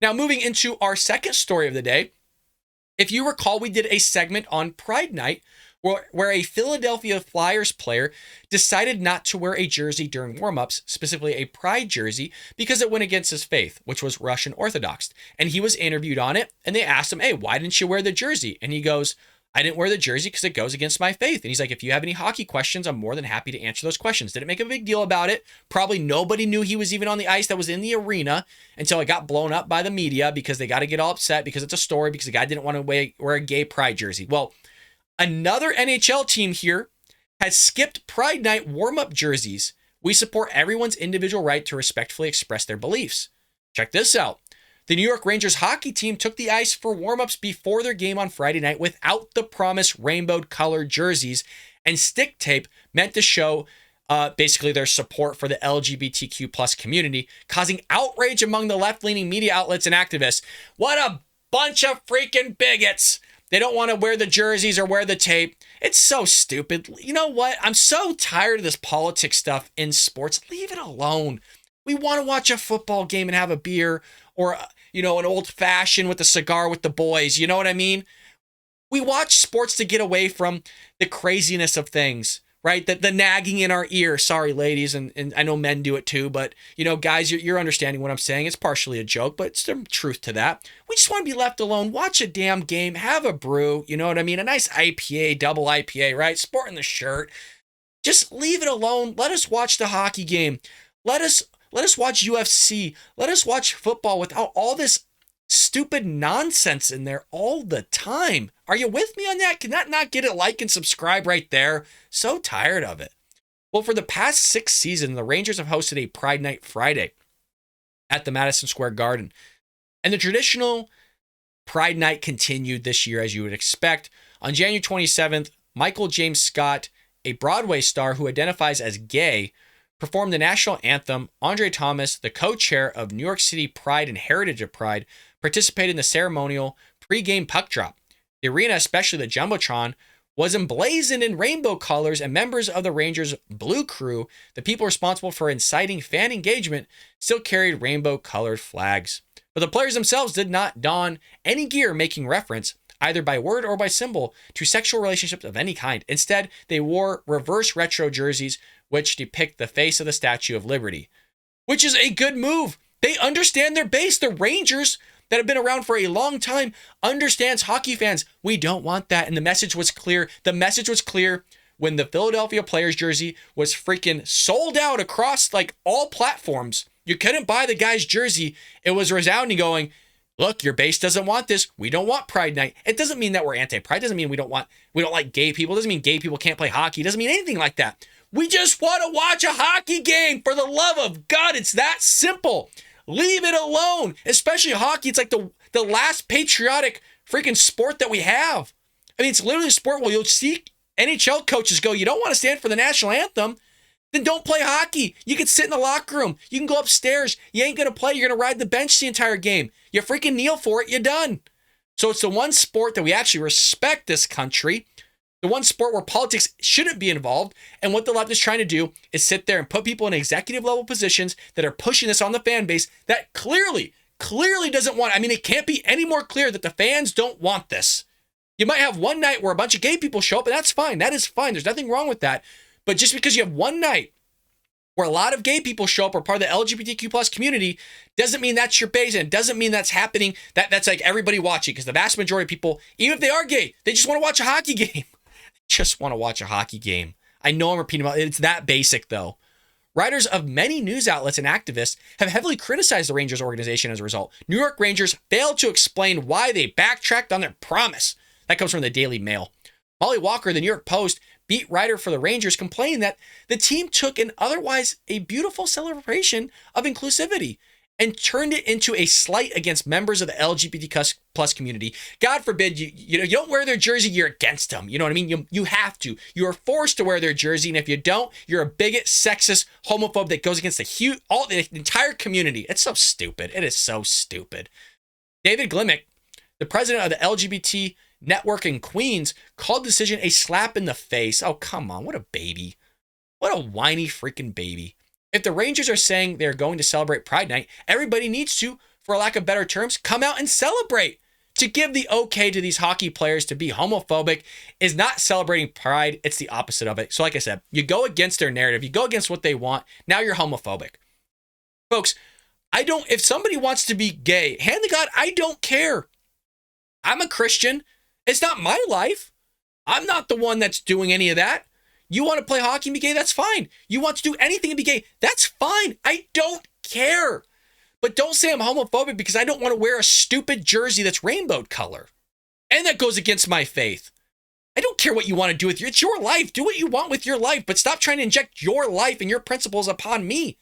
Now, moving into our second story of the day, if you recall, we did a segment on Pride Night where a Philadelphia Flyers player decided not to wear a jersey during warmups, specifically a Pride jersey, because it went against his faith, which was Russian Orthodox. And he was interviewed on it, and they asked him, hey, why didn't you wear the jersey? And he goes, I didn't wear the jersey because it goes against my faith. And he's like, if you have any hockey questions, I'm more than happy to answer those questions. Didn't make a big deal about it. Probably nobody knew he was even on the ice that was in the arena until it got blown up by the media because they got to get all upset because it's a story because the guy didn't want to wear a gay Pride jersey. Well, another NHL team here has skipped Pride Night warm-up jerseys. We support everyone's individual right to respectfully express their beliefs. Check this out. The New York Rangers hockey team took the ice for warm-ups before their game on Friday night without the promised rainbow-colored jerseys and stick tape meant to show basically their support for the LGBTQ plus community, causing outrage among the left-leaning media outlets and activists. What a bunch of freaking bigots! They don't want to wear the jerseys or wear the tape. It's so stupid. You know what? I'm so tired of this politics stuff in sports. Leave it alone. We want to watch a football game and have a beer or, an old fashioned with a cigar with the boys. You know what I mean? We watch sports to get away from the craziness of things, right? The nagging in our ear. Sorry, ladies. And I know men do it too. But, guys, you're understanding what I'm saying. It's partially a joke, but it's some truth to that. We just want to be left alone. Watch a damn game. Have a brew. You know what I mean? A nice IPA, double IPA, right? Sporting the shirt. Just leave it alone. Let us watch the hockey game. Let us watch UFC. Let us watch football without all this stupid nonsense in there all the time. Are you with me on that? Can that not get a like and subscribe right there? So tired of it. Well, for the past 6 seasons, the Rangers have hosted a Pride Night Friday at the Madison Square Garden. And the traditional Pride Night continued this year, as you would expect. On January 27th, Michael James Scott, a Broadway star who identifies as gay, performed the national anthem. Andre Thomas, the co-chair of New York City Pride and Heritage of Pride, participated in the ceremonial pre-game puck drop. The arena, especially the jumbotron, was emblazoned in rainbow colors, and members of the Rangers' Blue Crew, the people responsible for inciting fan engagement, still carried rainbow-colored flags. But the players themselves did not don any gear making reference, either by word or by symbol, to sexual relationships of any kind. Instead, they wore reverse retro jerseys which depict the face of the Statue of Liberty, which is a good move. They understand their base. The Rangers, that have been around for a long time, understands hockey fans. We don't want that. And the message was clear. The message was clear when the Philadelphia Players jersey was freaking sold out across all platforms. You couldn't buy the guy's jersey. It was resounding going, look, your base doesn't want this. We don't want Pride Night. It doesn't mean that we're anti-Pride. It doesn't mean we don't like gay people. It doesn't mean gay people can't play hockey. It doesn't mean anything like that. We just want to watch a hockey game. For the love of God, it's that simple. Leave it alone. Especially hockey. It's like the last patriotic freaking sport that we have. I mean, it's literally a sport where you'll see NHL coaches go, you don't want to stand for the national anthem? Then don't play hockey. You can sit in the locker room. You can go upstairs. You ain't going to play. You're going to ride the bench the entire game. You freaking kneel for it. You're done. So it's the one sport that we actually respect this country. The one sport where politics shouldn't be involved. And what the left is trying to do is sit there and put people in executive level positions that are pushing this on the fan base that clearly doesn't want. I mean, it can't be any more clear that the fans don't want this. You might have one night where a bunch of gay people show up, and that's fine. That is fine. There's nothing wrong with that. But just because you have one night where a lot of gay people show up or part of the LGBTQ plus community doesn't mean that's your base, and it doesn't mean that's happening. That's like everybody watching, because the vast majority of people, even if they are gay, they just want to watch a hockey game. Just want to watch a hockey game. I know I'm repeating about it. It's that basic, though. Writers of many news outlets and activists have heavily criticized the Rangers organization as a result. New York Rangers failed to explain why they backtracked on their promise. That comes from the Daily Mail. Molly Walker, the New York Post beat writer for the Rangers, complained that the team took an otherwise a beautiful celebration of inclusivity and turned it into a slight against members of the LGBT plus community. God forbid you don't wear their jersey, you're against them. You know what I mean? You have to. You are forced to wear their jersey, and if you don't, you're a bigot, sexist, homophobe that goes against the entire community. It's so stupid. It is so stupid. David Glimick, the president of the LGBT network in Queens, called the decision a slap in the face. Oh, come on. What a baby. What a whiny freaking baby. If the Rangers are saying they're going to celebrate Pride Night, everybody needs to for lack of better terms, come out and celebrate. To give the okay to these hockey players to be homophobic is not celebrating pride. It's the opposite of it. So like I said, you go against their narrative. You go against what they want. Now you're homophobic. Folks, if somebody wants to be gay, hand to God, I don't care. I'm a Christian. It's not my life. I'm not the one that's doing any of that. You want to play hockey and be gay? That's fine. You want to do anything and be gay? That's fine. I don't care. But don't say I'm homophobic because I don't want to wear a stupid jersey that's rainbow color. And that goes against my faith. I don't care what you want to do with it's your life. Do what you want with your life, but stop trying to inject your life and your principles upon me.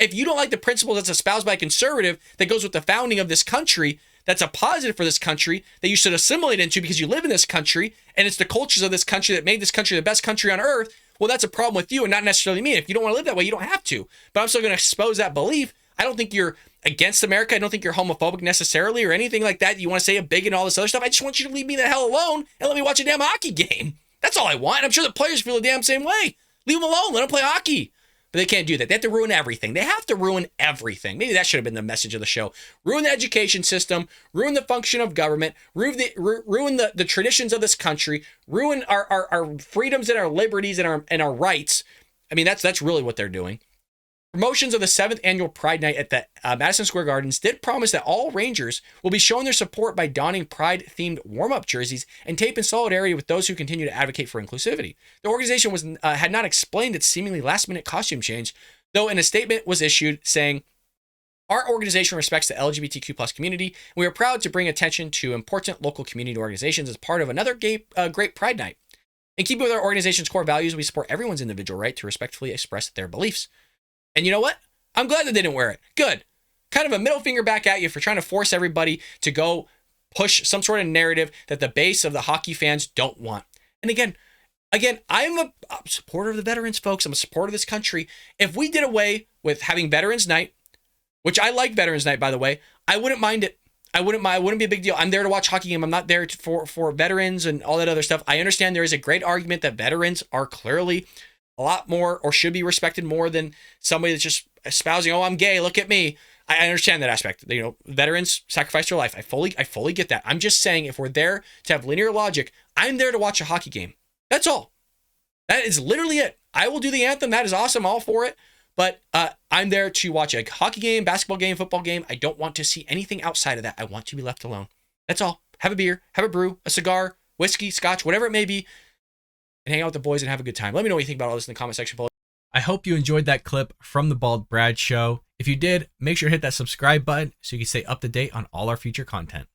If you don't like the principles that's espoused by a conservative that goes with the founding of this country, that's a positive for this country that you should assimilate into because you live in this country and it's the cultures of this country that made this country the best country on earth, well, that's a problem with you and not necessarily me. If you don't want to live that way, you don't have to. But I'm still going to expose that belief. I don't think you're against America. I don't think you're homophobic necessarily or anything like that. You want to say a bigot and all this other stuff. I just want you to leave me the hell alone and let me watch a damn hockey game. That's all I want. And I'm sure the players feel the damn same way. Leave them alone. Let them play hockey. But they can't do that. They have to ruin everything. They have to ruin everything. Maybe that should have been the message of the show. Ruin the education system. Ruin the function of government. Ruin the traditions of this country. Ruin our freedoms and our liberties and our rights. I mean, that's really what they're doing. Promotions of the 7th annual Pride Night at the Madison Square Gardens did promise that all Rangers will be showing their support by donning Pride-themed warm-up jerseys and tape in solidarity with those who continue to advocate for inclusivity. The organization had not explained its seemingly last-minute costume change, though in a statement was issued saying, "Our organization respects the LGBTQ plus community, and we are proud to bring attention to important local community organizations as part of another great Pride Night. In keeping with our organization's core values, we support everyone's individual right to respectfully express their beliefs." And you know what? I'm glad that they didn't wear it. Good. Kind of a middle finger back at you for trying to force everybody to go push some sort of narrative that the base of the hockey fans don't want. And again, I'm a supporter of the veterans, folks. I'm a supporter of this country. If we did away with having Veterans Night, which I like Veterans Night, by the way, I wouldn't mind it. It wouldn't be a big deal. I'm there to watch hockey game. I'm not there for veterans and all that other stuff. I understand there is a great argument that veterans are clearly a lot more or should be respected more than somebody that's just espousing, oh, I'm gay, look at me. I understand that aspect. You know, veterans sacrifice their life. I fully get that. I'm just saying if we're there to have linear logic, I'm there to watch a hockey game. That's all. That is literally it. I will do the anthem. That is awesome. All for it. But I'm there to watch a hockey game, basketball game, football game. I don't want to see anything outside of that. I want to be left alone. That's all. Have a beer, have a brew, a cigar, whiskey, scotch, whatever it may be, and hang out with the boys and have a good time. Let me know what you think about all this in the comment section below. I hope you enjoyed that clip from the Bald Brad Show. If you did, make sure to hit that subscribe button so you can stay up to date on all our future content.